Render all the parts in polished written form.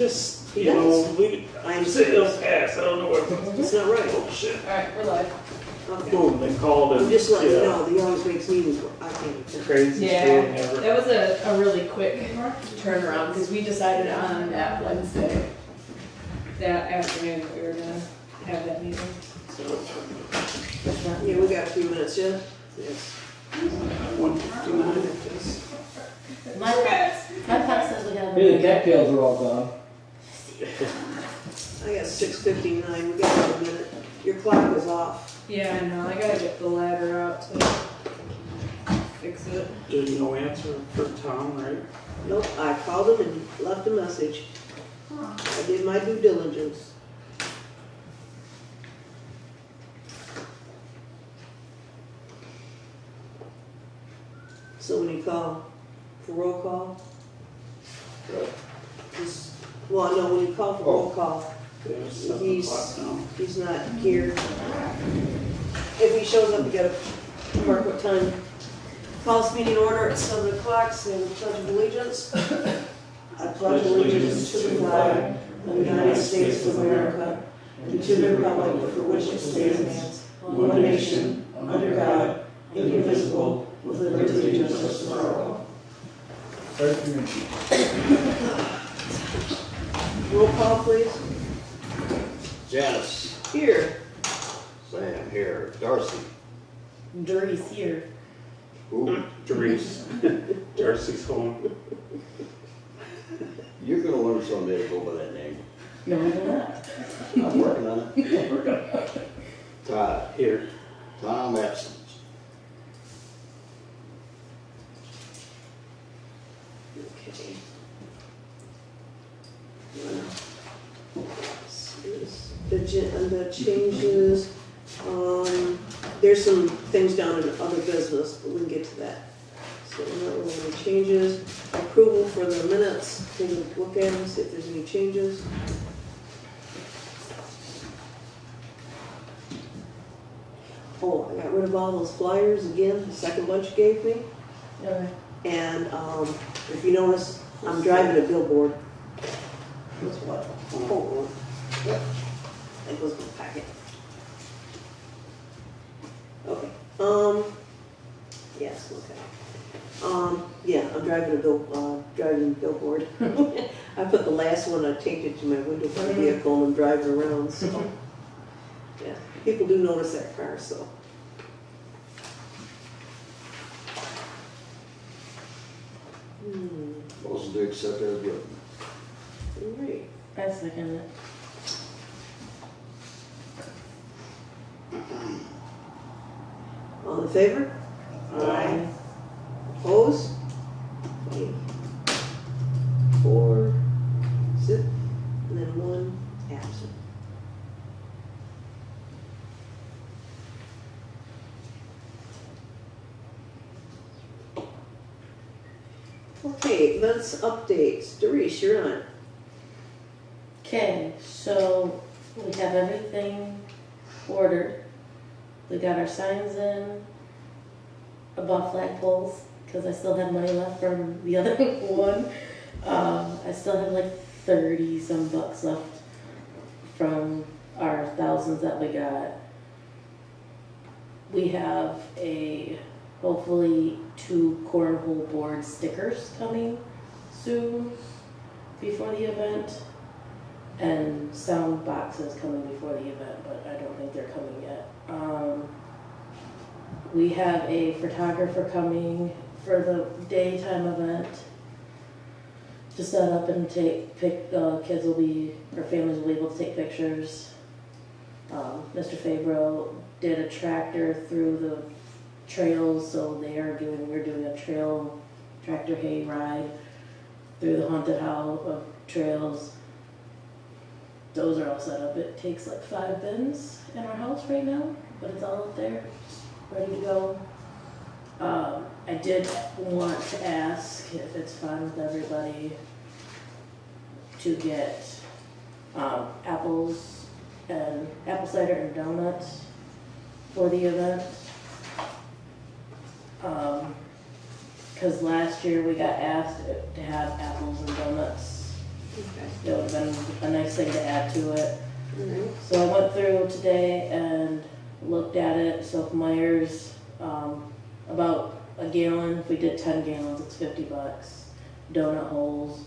Just, You know, I'm sit up fast, I don't know what. It's not right. Oh, shit. Alright, we're live. Okay. Boom, they called it. I'm just letting you yeah, know, the always makes meetings, I can't attend. Craziest Yeah, feeling ever. that was a really quick turnaround, because we decided on that Wednesday, that afternoon, that we were gonna have that meeting. Yeah, we got a few minutes, yeah? Yes. 159. My pop says we got. Hey, the cattails are all gone. I got 6:59, we got about a minute. Your clock is off. Yeah, I know, I gotta get the ladder out to fix it. There's no answer for Tom, right? Nope, I called him and left a message. I did my due diligence. So when you call for roll call, just, well, no, when you call for roll call, It's 7 He's- o'clock now. he's not here. If he shows up, you gotta mark what time. Call this meeting order at 7 o'clock, say the pledge of allegiance. I pledge allegiance to the flag of the United States of America and to the republic for which it stands, one nation, under God, indivisible, with liberty and justice for all. Roll call, please. Janice, Here. Sam here, Darcy. Dory's here. Who? Therese. Darcy's home. You're gonna learn someday to go by that name. No, we're not. I'm working on it. Todd, Here. Tom absent. Okay. The changes, there's some things down in other business, but we can get to that. So not really any changes. Approval for the minutes, take a look at them, see if there's any changes. Oh, I got rid of all those flyers again, the second bunch you gave me. Okay. And if you notice, I'm driving a billboard. What's what? Oh, yep. That goes in the packet. Okay. Yes, okay. Yeah, I'm driving a billboard. I put the last one, I taped it to my window of my vehicle and I'm driving around, so. Yeah, people do notice that car, so. Motion to accept as written. All right. I second it. All in favor? Aye. Opposed? Okay. 4, sit, and then 1 absent. Okay, events updates. Doris, you're on. Okay, so we have everything ordered. We got our signs in above flagpoles, because I still have money left from the other one. I still have like 30 some bucks left from our thousands that we got. We have hopefully 2 cornhole board stickers coming soon before the event, and sound boxes coming before the event, but I don't think they're coming yet. We have a photographer coming for the daytime event to set up and kids will be, or families will be able to take pictures. Mr. Fabro did a tractor through the trails, so we're doing a trail tractor hay ride through the haunted house trails. Those are all set up. It takes like 5 bins in our house right now, but it's all up there, ready to go. I did want to ask if it's fine with everybody to get apples and apple cider and donuts for the event. Because last year we got asked to have apples and donuts Okay. It would have been a nice thing to add to it. Alright. So I went through today and looked at it, so if Myers, about a gallon, if we did 10 gallons, it's $50. Donut holes,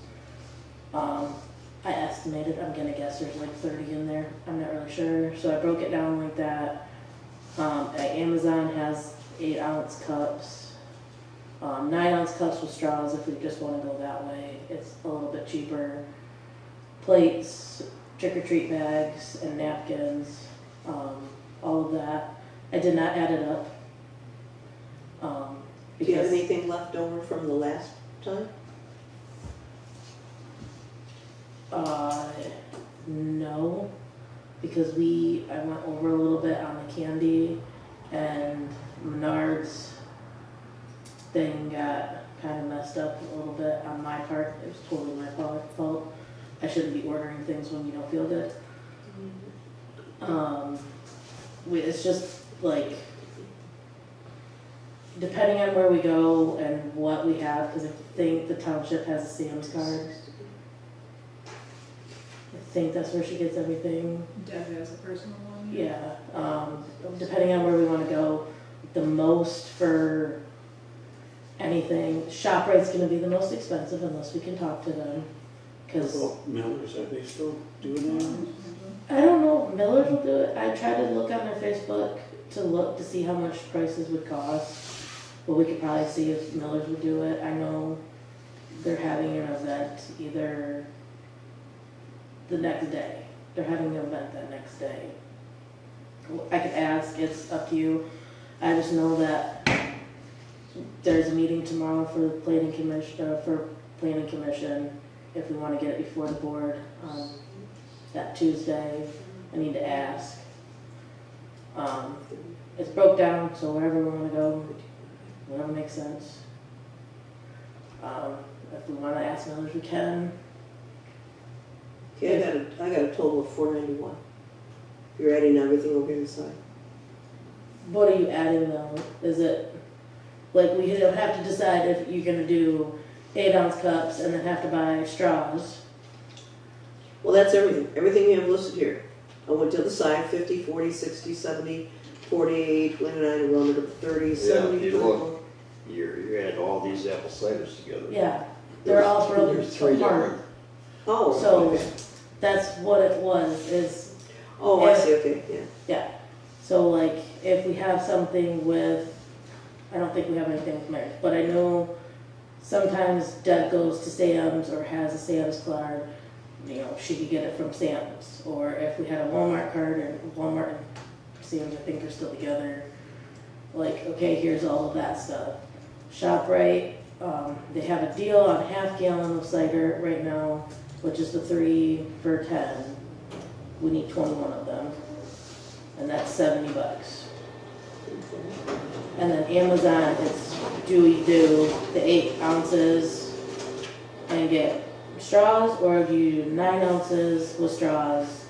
I estimated, I'm gonna guess there's like 30 in there, I'm not really sure, so I broke it down like that. Amazon has 8-ounce cups, 9-ounce cups with straws if we just wanna go that way, it's a little bit cheaper. Plates, trick-or-treat bags, and napkins, all of that. I did not add it up. Do you have Because, anything left over from the last time? no, because I went over a little bit on the candy, and Menards thing got kind of messed up a little bit on my part. It was totally my fault. I shouldn't be ordering things when you don't feel good. It's just like, depending on where we go and what we have, because I think the township has a Sam's card. I think that's where she gets everything. Deb has a personal one. Yeah, depending on where we wanna go, the most for anything, ShopRite's gonna be the most expensive unless we can talk to them. What Cause about Miller's, are they still doing that? I don't know, Miller's will do it. I tried to look on their Facebook to see how much prices would cost. But we could probably see if Miller's would do it. I know they're having an event either the next day. They're having an event that next day. I could ask, it's up to you. I just know that there's a meeting tomorrow for the planning commission, if we wanna get it before the board, that Tuesday. I need to ask. It's broke down, so wherever we wanna go, whatever makes sense. If we wanna ask Miller's, we can. Okay, I got a total of $491. You're adding everything over here inside. What are you adding though? Is it, like, we don't have to decide if you're gonna do 8-ounce cups and then have to buy straws. Well, that's everything, everything you have listed here. I went to the side, 50, 40, 60, 70, 48, 29, and rounded up to 30, 70, you 24. look. You add all these apple ciders together. Yeah, they're all broken There's 3 apart. different. Oh, So okay. that's what it was, is, Oh, I see, okay, yeah. yeah. So like, if we have something with, I don't think we have anything with Myers, but I know sometimes Deb goes to Sam's or has a Sam's card, you know, she could get it from Sam's. Or if we had a Walmart card, and Walmart and Sam's, I think, are still together, like, okay, here's all of that stuff. ShopRite, they have a deal on half gallon of cider right now, which is the 3 for $10. We need 21 of them, and that's $70. And then Amazon, it's do we do the 8 ounces and get straws, or do you do 9 ounces with straws,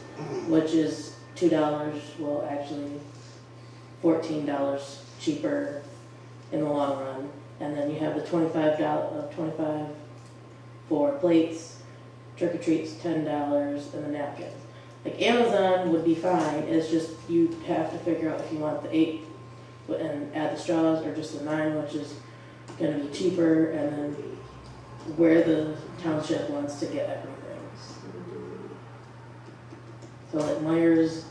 which is $2, well, actually $14 cheaper in the long run. And then you have the $25 for plates, trick-or-treats, $10, and the napkins. Like, Amazon would be fine, it's just you have to figure out if you want the 8 and add the straws, or just the 9, which is gonna be cheaper, and then where the township wants to get everything. So like Myers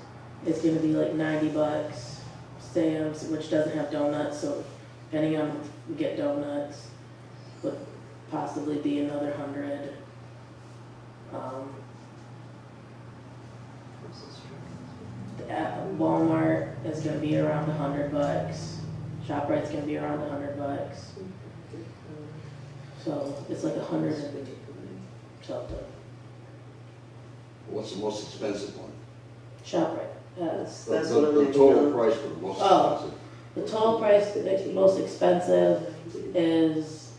is gonna be like $90, Sam's, which doesn't have donuts, so depending on if we get donuts, would possibly be another 100. At Walmart is gonna be around $100. ShopRite's gonna be around $100. So it's like 100 and something. What's the most expensive one? ShopRite. That's The what I'm thinking total of. price for the most Oh. expensive. The total price, the most expensive is,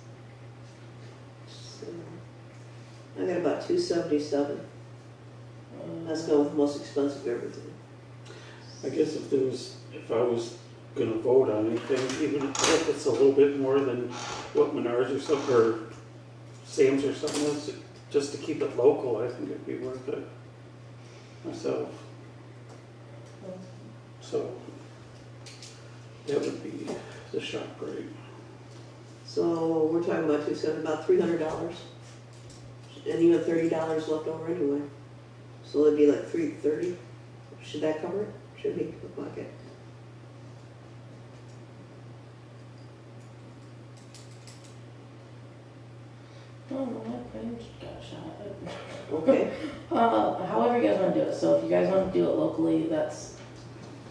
I got about 277. That's going with most expensive everything. I guess if I was gonna vote on anything, even if it's a little bit more than what Menards or something, or Sam's or something is, just to keep it local, I think it'd be worth it myself. So that would be the ShopRite. So we're talking about about $300. And you have $30 left over anyway. So it'd be like $330. Should that cover it? Should be in the pocket. Oh, my brain just got shot. Okay. However you guys wanna do it, so if you guys wanna do it locally, that's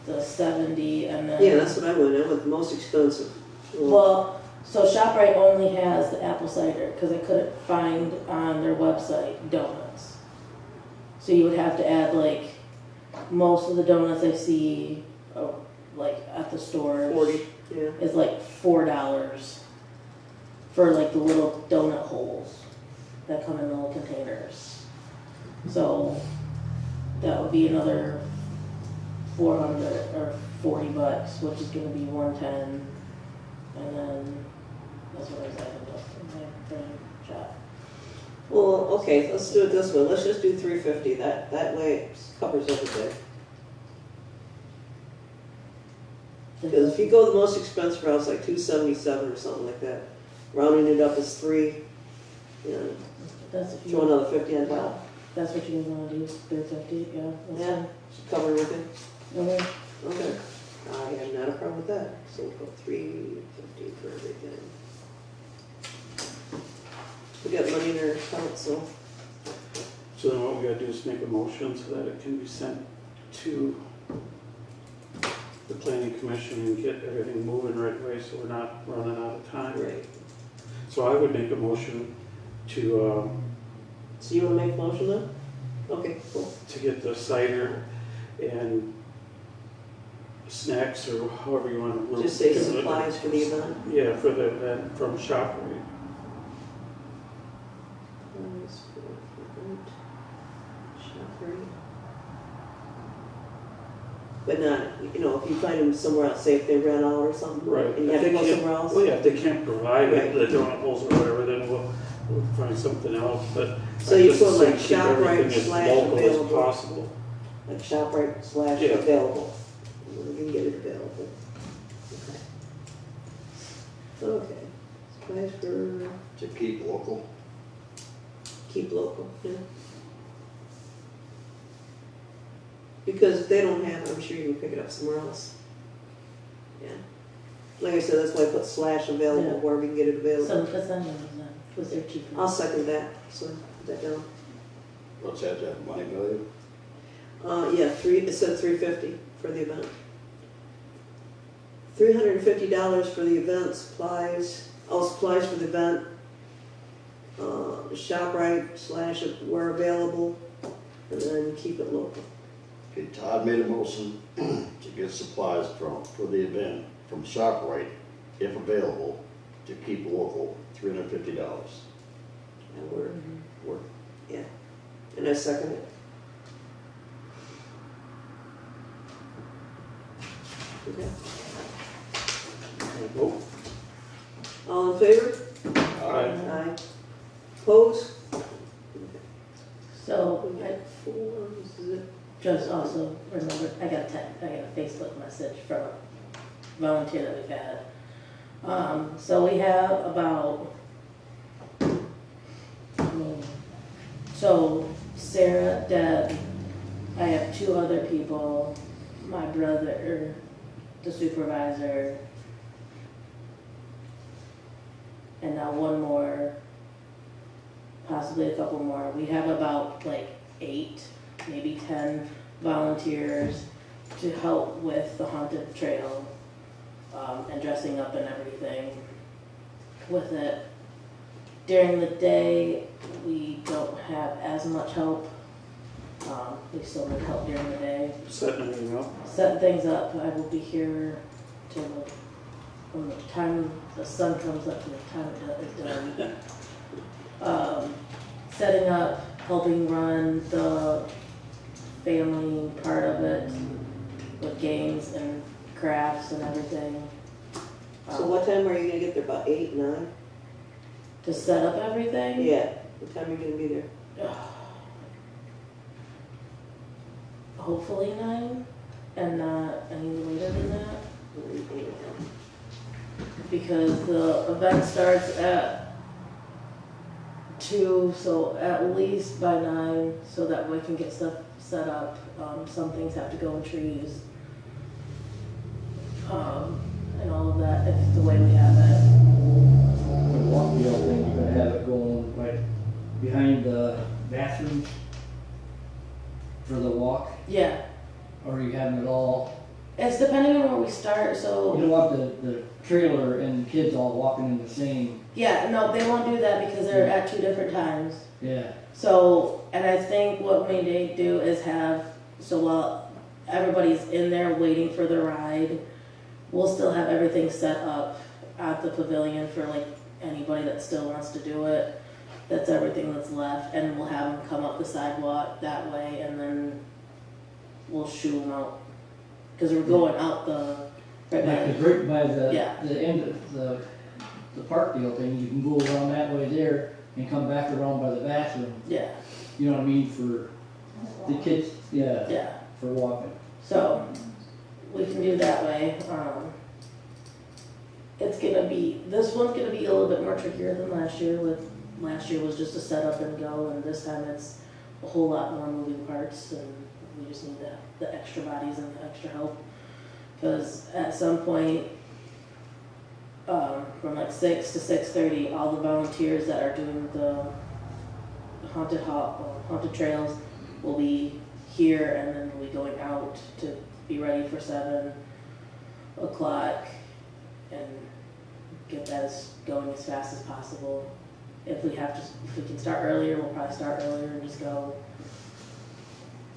the 70 and then. Yeah, that's what I went. I went the most expensive. Well, so ShopRite only has the apple cider, cause I couldn't find on their website donuts. So you would have to add like, most of the donuts I see, like at the stores. 40, yeah. Is like $4 for like the little donut holes that come in little containers. So that would be another 400 or $40, which is gonna be 110. And then that's what I was adding up from my friend shop. Well, okay, let's do it this way. Let's just do $350. That way it covers everything. Because if you go the most expensive route, it's like $277 or something like that. Rounding it up is $3. Yeah. That's if Throw you, another 50 on top. that's what you guys wanna do, 350, yeah. That's Yeah. Should cover everything. fine. Okay. Okay. I have not a problem with that. So we'll go $350 for everything. We got money in our account, so. So then what we gotta do is make a motion so that it can be sent to the planning commission and get everything moving right away so we're not running out of time. Right. So I would make a motion to, So you want to make a motion then? Okay, cool. to get the cider and snacks or however you want to. Just say supplies for the event. Yeah, for the event from ShopRite. Supplies for the event. ShopRite. But not, if you find them somewhere else, say if they ran out or something. Right. And you have to go somewhere else. Well, yeah, if they can't provide Right. it, the donut holes or whatever, then we'll find something else, but. So I you just put like keep ShopRite everything as slash local as available. possible. Like ShopRite / Yeah. available. You can get it available. Okay. Okay. Supplies for, To keep local. keep local, yeah. Because if they don't have it, I'm sure you can pick it up somewhere else. Yeah. Like I said, that's why I put / available, Yeah. wherever you can get it available. So put some numbers then, was there cheaper? I'll second that, so put that down. What's that money value? Yeah, it said $350 for the event. $350 for the event, supplies for the event. ShopRite / where available, and then keep it local. Okay, Todd made a motion to get supplies for the event from ShopRite, if available, to keep local, $350. And we're, yeah. And I second it. Okay. Vote. All in favor? Aye. Aye. Opposed? So, We I got 4, this is it. just also remember, I got a Facebook message from a volunteer that we've had. So we have about, so Sarah, Deb, I have 2 other people, my brother, the supervisor, and now 1 more, possibly a couple more. We have about like 8, maybe 10 volunteers to help with the haunted trail and dressing up and everything with it. During the day, we don't have as much help. We still need help during the day. Setting everything up. Setting things up, I will be here till from the time the sun comes up to the time it is done. Setting up, helping run the family part of it with games and crafts and everything. So what time are you gonna get there, about 8, 9? To set up everything? Yeah, What time are you gonna be there? Hopefully 9, and not any later than that, because the event starts at 2, so at least by 9, so that we can get stuff set up. Some things have to go in trees, and all of that, if the way we have it. The walk deal thing, you're gonna have it going right behind the bathrooms for the walk, Yeah, or are you having it all? it's depending on where we start, You so, don't want the trailer and the kids all walking in the same, yeah, no, they won't do that because they're at 2 different times. yeah. So, and I think what we need to do is have, so while everybody's in there waiting for the ride, we'll still have everything set up at the pavilion for like anybody that still wants to do it. That's everything that's left, and we'll have them come up the sidewalk that way, and then we'll shoo them out. Cause we're going out the, right Like, by, 'cause right by the, Yeah. the end of the park deal thing, you can go around that way there and come back around by the bathroom, yeah, you know what I mean, for the kids, yeah, yeah. for walking. So, we can do that way. It's gonna be, this one's gonna be a little bit more trickier than last year last year was just a set up and go, and this time it's a whole lot more moving parts, and we just need the extra bodies and the extra help. Cause at some point, from like 6 to 6:30, all the volunteers that are doing the haunted trails will be here, and then we'll be going out to be ready for 7 o'clock and get that going as fast as possible. If we can start earlier, we'll probably start earlier and just go.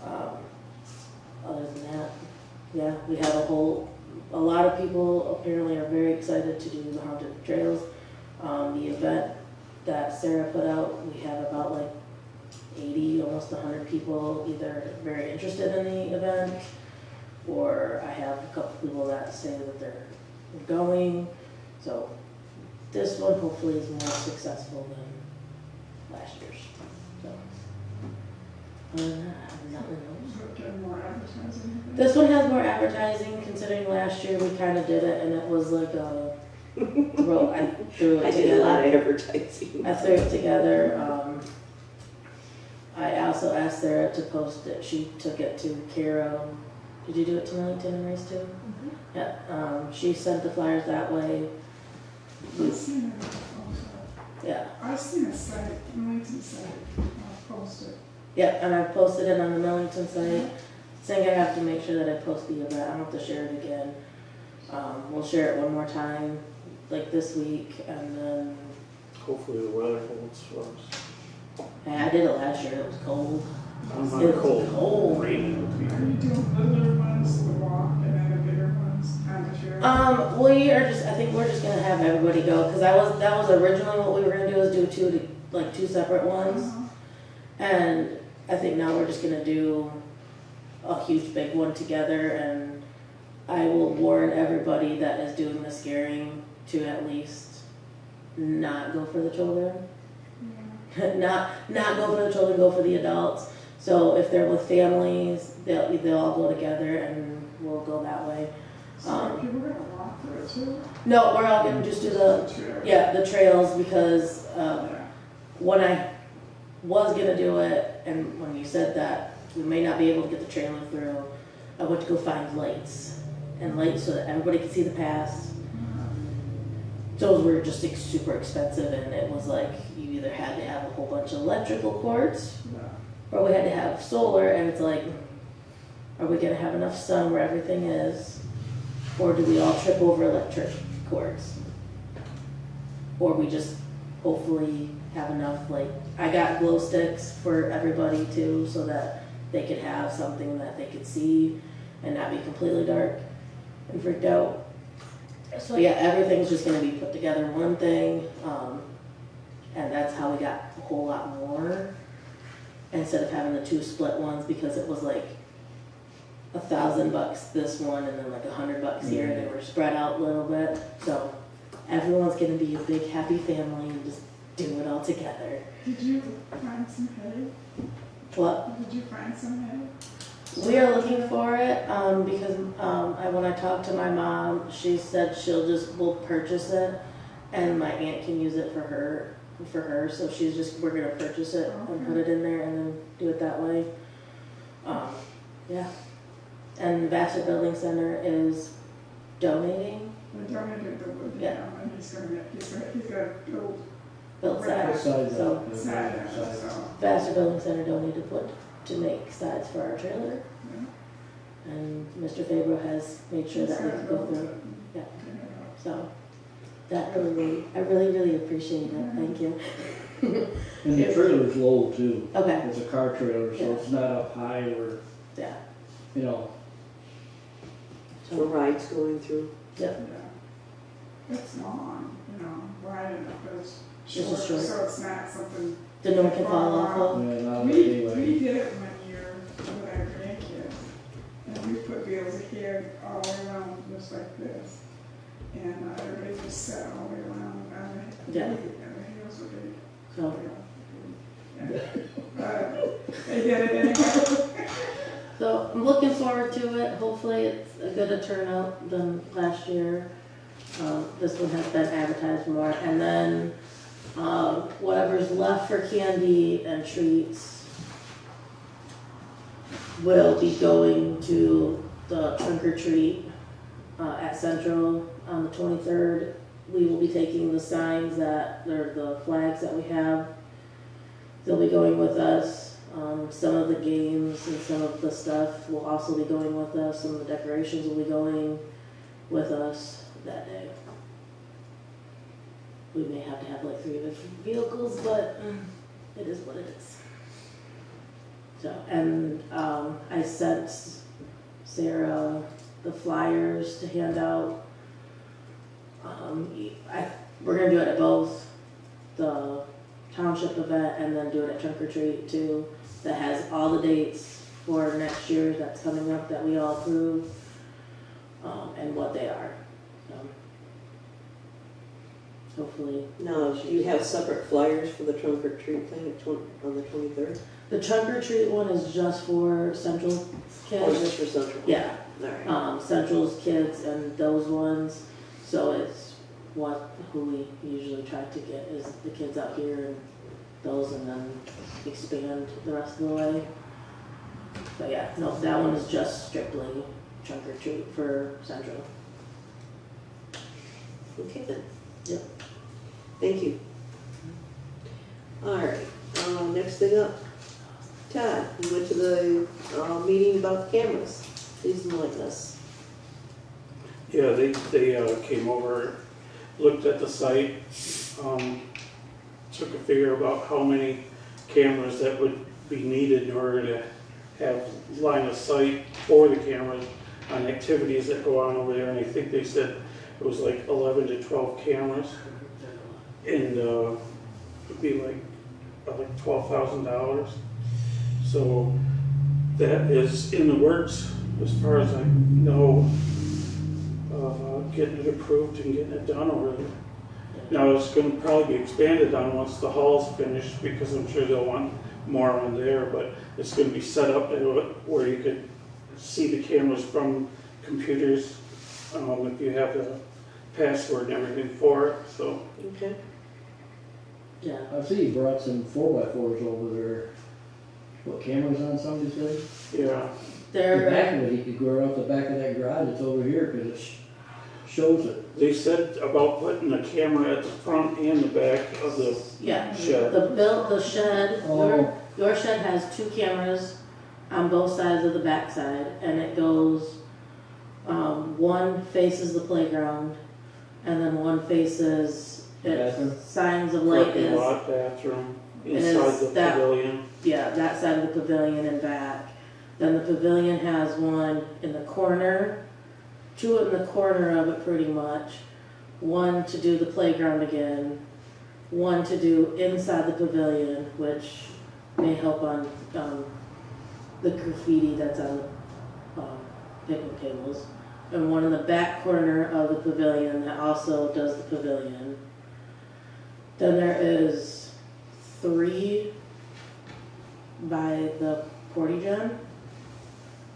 Other than that, yeah, we have a lot of people apparently are very excited to do the haunted trails. The event that Sarah put out, we have about like 80, almost 100 people either very interested in the event, or I have a couple people that say that they're going. So this one hopefully is more successful than last year's. So, other than that, I have nothing else. This one has more advertising, considering last year we kind of did it and it was like a, well, I threw it I did a lot together. of advertising. I threw it together. I also asked Sarah to post it. She took it to Caro. Did you do it to Millington and Race too? Yeah. She sent the flyers that way. I've seen it. Yeah. I've seen a site, Millington site, posted. Yeah, and I posted it on the Millington site. I think I have to make sure that I post the event. I don't have to share it again. We'll share it one more time, like this week, and then Hopefully the weather holds for us. I did it last year. It was cold. I'm It not was cold. cold. Raining would be. Are you doing littler ones, the walk, and then the bigger ones, kind of share? I think we're just gonna have everybody go, because that was originally what we were gonna do, is do two separate ones. And I think now we're just gonna do a huge big one together, and I will warn everybody that is doing the scaring to at least not go for the children. not go for the children, go for the adults. So if they're with families, they'll all go together and we'll go that way. So people are gonna walk through it too? No, we're all gonna just do the trails, because when I was gonna do it, and when you said that we may not be able to get the trailer through, I went to go find lights so that everybody could see the path. Those were just super expensive, and it was like you either had to have a whole bunch of electrical cords, or we had to have solar, and it's like, are we gonna have enough sun where everything is, or do we all trip over electric cords? Or we just hopefully have enough, like, I got glow sticks for everybody too, so that they could have something that they could see and not be completely dark and freaked out. So yeah, everything's just gonna be put together in one thing, and that's how we got a whole lot more, instead of having the 2 split ones, because it was like $1,000 this one and then like $100 here, and they were spread out a little bit. So everyone's gonna be a big happy family and just do it all together. Did you find some hay? What? Did you find some hay? We are looking for it, because, when I talked to my mom, she said we'll purchase it, and my aunt can use it for her, so we're gonna purchase it and put it in there and then do it that way. Yeah. And Vassar Building Center is donating, We donated the wood, Yeah. yeah, and he's got to build built sides, Sides so up, side, sides. so, Vassar Building Center donated wood to make sides for our trailer, yeah. and Mr. Fabro has made sure that we can go through. Yeah. So, that I really appreciate it, thank you. And the trailer's low too. Okay, It's a car trailer, so Yeah. it's not up high or, yeah. you know, For rides going through. Yeah. It's long, wide enough, but it's This short, is short. so it's not something. The no one can fall off of. not We anyway. did it one year with our grandkids, and we put bales of hay all the way around, just like this. And everybody just sat all the way around, and the Yeah. hills were big. So, They did it anyway. so I'm looking forward to it. Hopefully it's a good turnout than last year. This one has been advertised more. And then whatever's left for candy and treats will be going to the trunk or treat at Central on the 23rd. We will be taking the signs they're the flags that we have. They'll be going with us. Some of the games and some of the stuff will also be going with us. Some of the decorations will be going with us that day. We may have to have like 3 different vehicles, but it is what it is. So, and I sent Sarah the flyers to hand out. We're gonna do it at both the township event and then do it at Trunk or Treat too. That has all the dates for next year that's coming up that we all approve, and what they are. Hopefully. Now, do you have separate flyers for the trunk or treat thing on the 23rd? The Trunk or Treat one is just for Central Or kids. just for Central? Yeah, All right. Central's kids and those ones. So it's who we usually try to get is the kids out here and those, and then expand the rest of the way. But yeah, no, that one is just strictly Trunk or Treat for Central. Okay then. Yep. Thank you. All right, next thing up. Todd, you went to the meeting about the cameras. Please enlighten us. Yeah, they came over, looked at the site, took a figure about how many cameras that would be needed in order to have line of sight for the cameras on activities that go on over there, and I think they said it was like 11 to 12 cameras, and it'd be like $12,000. So that is in the works, as far as I know, getting it approved and getting it done over there. Now, it's going to probably be expanded on once the hall's finished, because I'm sure they'll want more on there, but it's going to be set up where you could see the cameras from computers if you have the password and everything for it, so. Okay. Yeah. I see you brought some 4x4s over there. What, cameras on some, you said? Yeah, The They're, back of it, you could go right off the back of that garage, it's over here, because it shows it. they said about putting a camera at the front and the back of the yeah, shed. the shed, Oh. your shed has 2 cameras on both sides of the backside, and it goes, one faces the playground, and then one faces, Bathroom? signs of light Parking is, lot, bathroom, And inside it's the that- pavilion. yeah, that side of the pavilion and back. Then the pavilion has one in the corner, 2 in the corner of it pretty much, 1 to do the playground again, 1 to do inside the pavilion, which may help on the graffiti that's on the picnic tables, and 1 in the back corner of the pavilion that also does the pavilion. Then there is 3 by the Portage-on.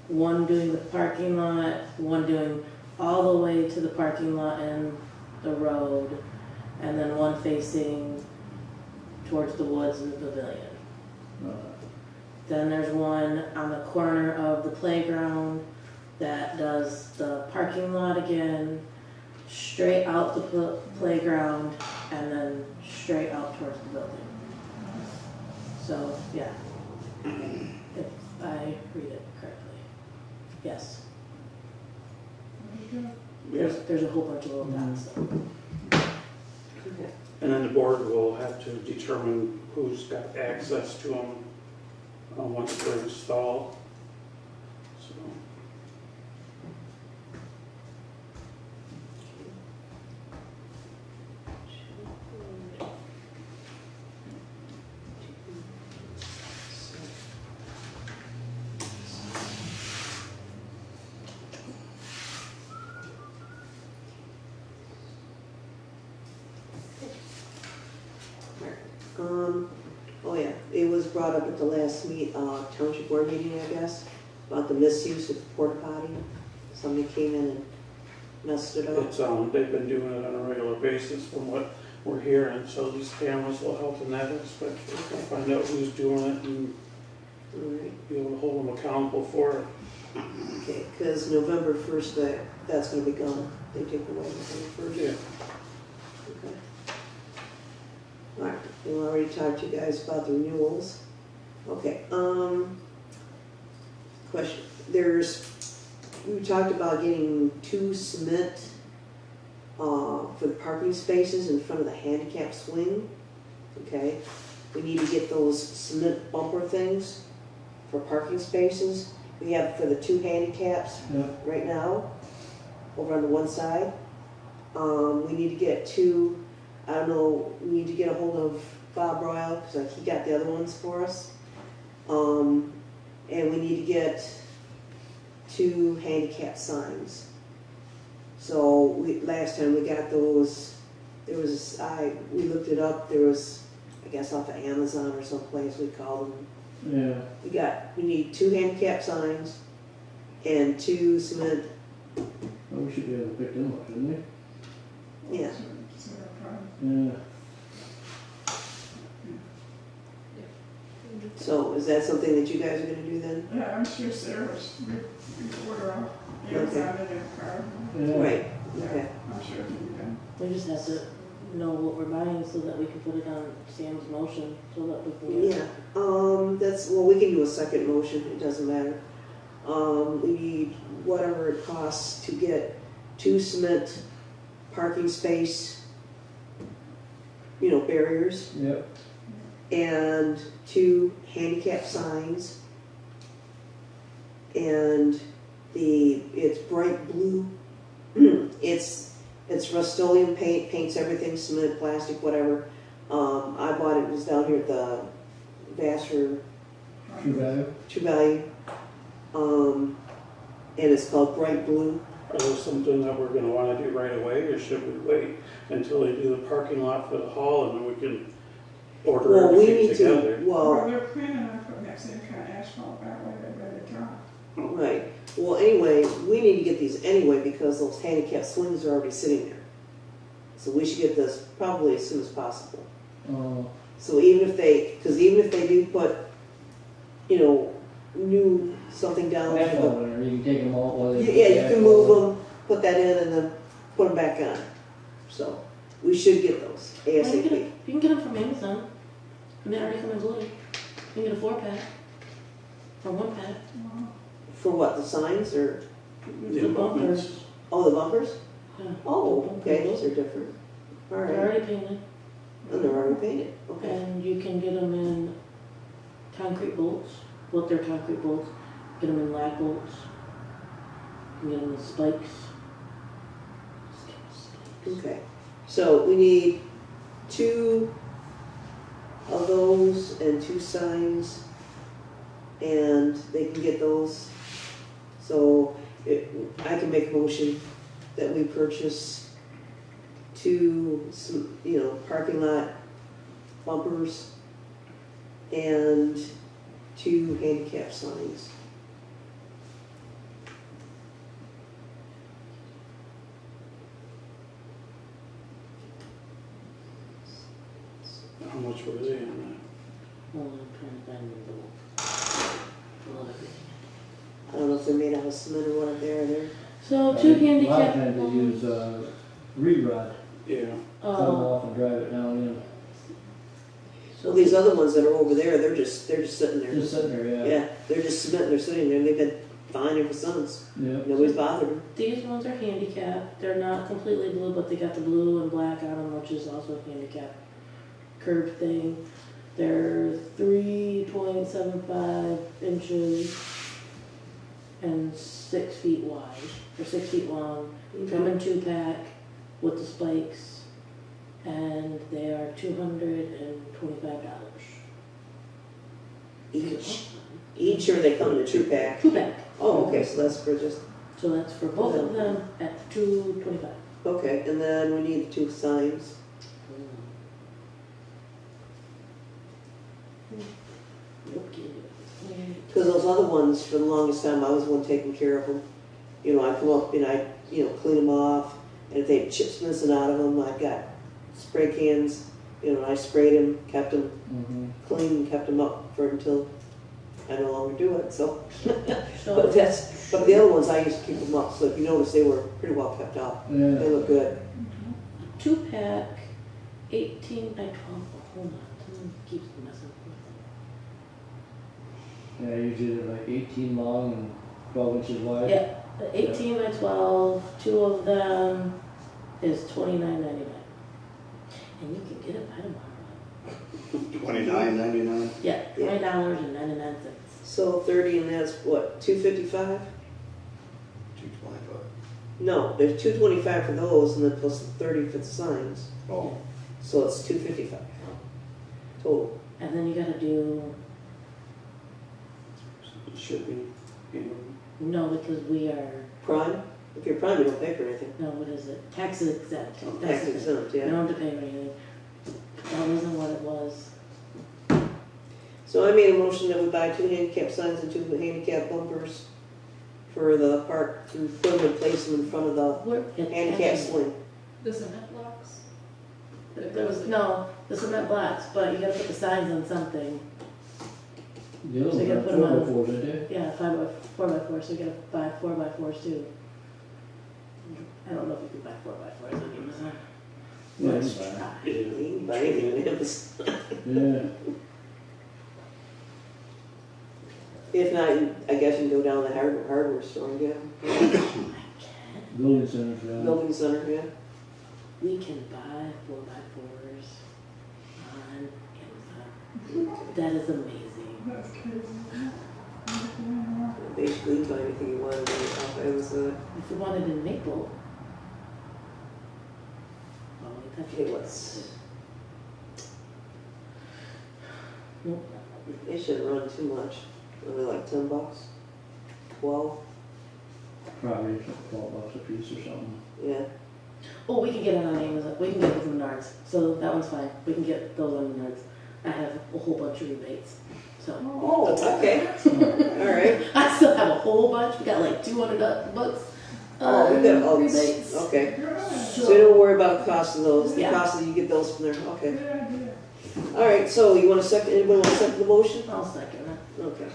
1 doing the parking lot, 1 doing all the way to the parking lot and the road, and then 1 facing towards the woods and the pavilion. Then there's 1 on the corner of the playground that does the parking lot again, straight out the playground, and then straight out towards the building. So, yeah, if I read it correctly. Yes, Yeah. there's a whole bunch of little dots though. Okay. And then the board will have to determine who's got access to them once they're installed. So, Oh yeah, it was brought up at the last township board meeting, I guess, about the misuse of the porta potty. Somebody came in and messed it up. it's, they've been doing it on a regular basis from what we're hearing, so these cameras will help in that aspect. Find out who's doing it and Alright, be able to hold them accountable for it. okay, because November 1st, that's gonna be gone. They take away November 1st. Yeah. Okay. Alright, we already talked to you guys about the renewals. Okay, question, we talked about getting 2 cement, for the parking spaces in front of the handicap swing, okay? We need to get those cement bumper things for parking spaces. We have for the 2 handicaps Yeah. right now, over on the one side. We need to get 2, I don't know, we need to get a hold of Bob Royal, because he got the other ones for us. And we need to get 2 handicap signs. So last time we got those, there was, we looked it up, there was, I guess off of Amazon or someplace, we called them. Yeah. We need 2 handicap signs and 2 cement, Well, we should be able to pick them up, shouldn't we? yeah. Yeah. So is that something that you guys are gonna do then? Yeah, I'm sure Sarah's, we order off Amazon and a car. Yeah. Right, okay. I'm sure it'll be done. We just have to know what we're buying so that we can put it on Sam's motion, so that we can get Yeah, it. we can do a second motion, it doesn't matter. We need whatever it costs to get 2 cement parking space, barriers, Yep. and 2 handicap signs. And it's bright blue. It's Rust-Oleum paint, paints everything, cement, plastic, whatever. I bought it was down here at the Vassar True value. True Value. And it's called Bright Blue. Is this something that we're gonna wanna do right away, or should we wait until they do the parking lot for the hall and then we can order Well, we everything need together? to, Well, well, they're planning on putting that same kind of asphalt that way, they better drop. right. Well, anyway, we need to get these anyway because those handicap swings are already sitting there. So we should get this probably as soon as possible. So even if they do put, new something down. Asphalt, or you can take them all. while they- Yeah, you can move them, put that in, and then put them back on. So, we should get those Well, you ASAP. can get them from Amazon. And they already come in blue. You can get a 4-pack. Or 1-pack. For what, the signs, or, The abutments. oh, the bumpers? Yeah. Oh, okay, those are different. All They're right, already painted. and they're already painted, okay. And you can get them in concrete bolts. Well, they're concrete bolts. Get them in lag bolts. You can get them in spikes. Okay, so we need 2 of those and 2 signs, and they can get those. So I can make a motion that we purchase 2, parking lot bumpers, and 2 handicap signs. How much were they on Well, I'm trying to find the little everything. I don't know if they're made out of cement or what they're. So A 2 lot of handicap. times they use, re-rod, that? Yeah. come Oh, off and drive it down in. Well, these other ones that are over there, they're just sitting there. Just sitting there, yeah. Yeah, they're just cement, they're sitting there, and they've been fine ever since. Yeah. Nobody's bothered them. these ones are handicap. They're not completely blue, but they got the blue and black on them, which is also a handicap curved thing. They're 3.75 inches and 6 feet wide, or 6 feet long. Come in 2-pack with the spikes, and they are $225 Each. Each, or they come in a 2-pack? 2-pack. Oh, okay, so that's for just, So that's for both of them at $225. okay, and then we need 2 signs. Because those other ones, for the longest time, I was the one taking care of them. You know, I come up and I, clean them off, and if they had chips missing out of them, I've got spray cans, and I sprayed them, kept them Mm-hmm. clean, and kept them up for until I no longer do it, so. So But the other ones, I used to keep them up, so if you notice, they were pretty well kept up. They Yeah, look good. 2-pack, 18 by 12. Oh, hold on, someone keeps messing with yeah, usually they're like 18 long and 12 inches wide. me. Yeah, the 18 by 12, 2 of them is $29.99. And you can get it by tomorrow. $29.99. Yeah, $20.99. So 30, and that's what, 255? $2.25. No, there's 225 for those, and then plus the 30 for the signs. Oh, So it's 255 total. And then you gotta do, Shipping, no, because we are, Prime? If you're prime, you don't pay for anything. no, what is it? Tax exempt. Tax exempt, You yeah. don't have to pay for anything. That wasn't what it was. So I made a motion that we buy 2 handicap signs and 2 handicap bumpers for the park, and put them and place them in front of the Where? handicap swing. The cement blocks? There was, no, the cement blocks, but you gotta put the signs on something. The other So you ones gotta are put 'em on. 4x4s, aren't they? Yeah, 4x4, so you gotta buy 4x4s too. I don't know if you can buy 4x4s on Amazon. Yeah, Let's you can buy try. You can buy anything on Amazon. Yeah. If not, I guess you can go down to the hardware store and get them. Building centers, yeah. Building center, yeah. We can buy 4x4s on Amazon. That is amazing. That's crazy. Basically, you can buy anything you want off Amazon. If you wanted in maple. Oh, wait, that's Okay, what's, Nope. they shouldn't run too much. Only like $10, 12, Probably $12 a piece or something. yeah. Oh, we can get it on Amazon. We can get it from Menards. So that one's fine. We can get those on Menards. I have a whole bunch of rebates. So Oh, okay, all right. I still have a whole bunch. We got like 200 bucks. Oh, we got, rebates. okay. Good, So don't worry about the cost of those. The Yeah. cost of, you get those from there, okay. good idea. All right, so you want to second, anybody want to second the motion? I'll second it. Okay.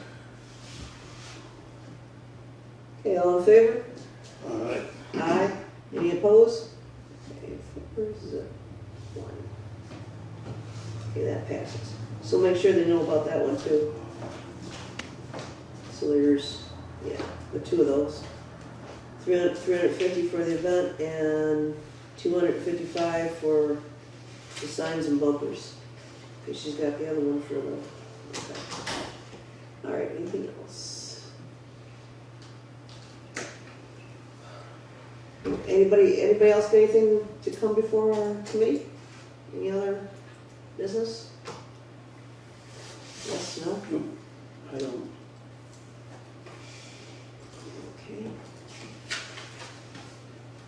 Okay, all in favor? all right. Aye. Any opposed? Okay, 1. Okay, that passes. So make sure they know about that one too. So there's, yeah, the 2 of those. 350 for the event and 255 for the signs and bumpers. Okay, she's got the other one for the, okay. All right, anything else? Anybody else got anything to come before our committee? Any other business? Yes, no? I don't, Okay.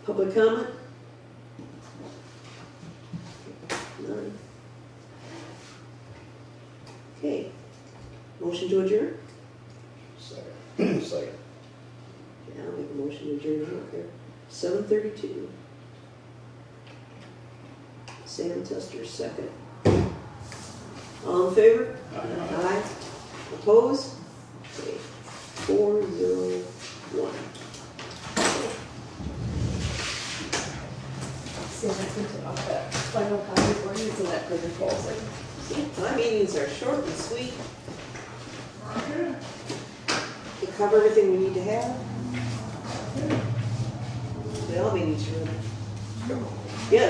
Public comment? None. Second. Yeah, I'll make a motion to adjourn, I don't care. 7:32. Sam Tester, second. All in favor? Aye. Opposed? Okay, 401. So that's into off that final copy for you, so that printer falls in. See, my meetings are short and sweet. Okay. We cover everything we need to have. They all meetings are. Yeah.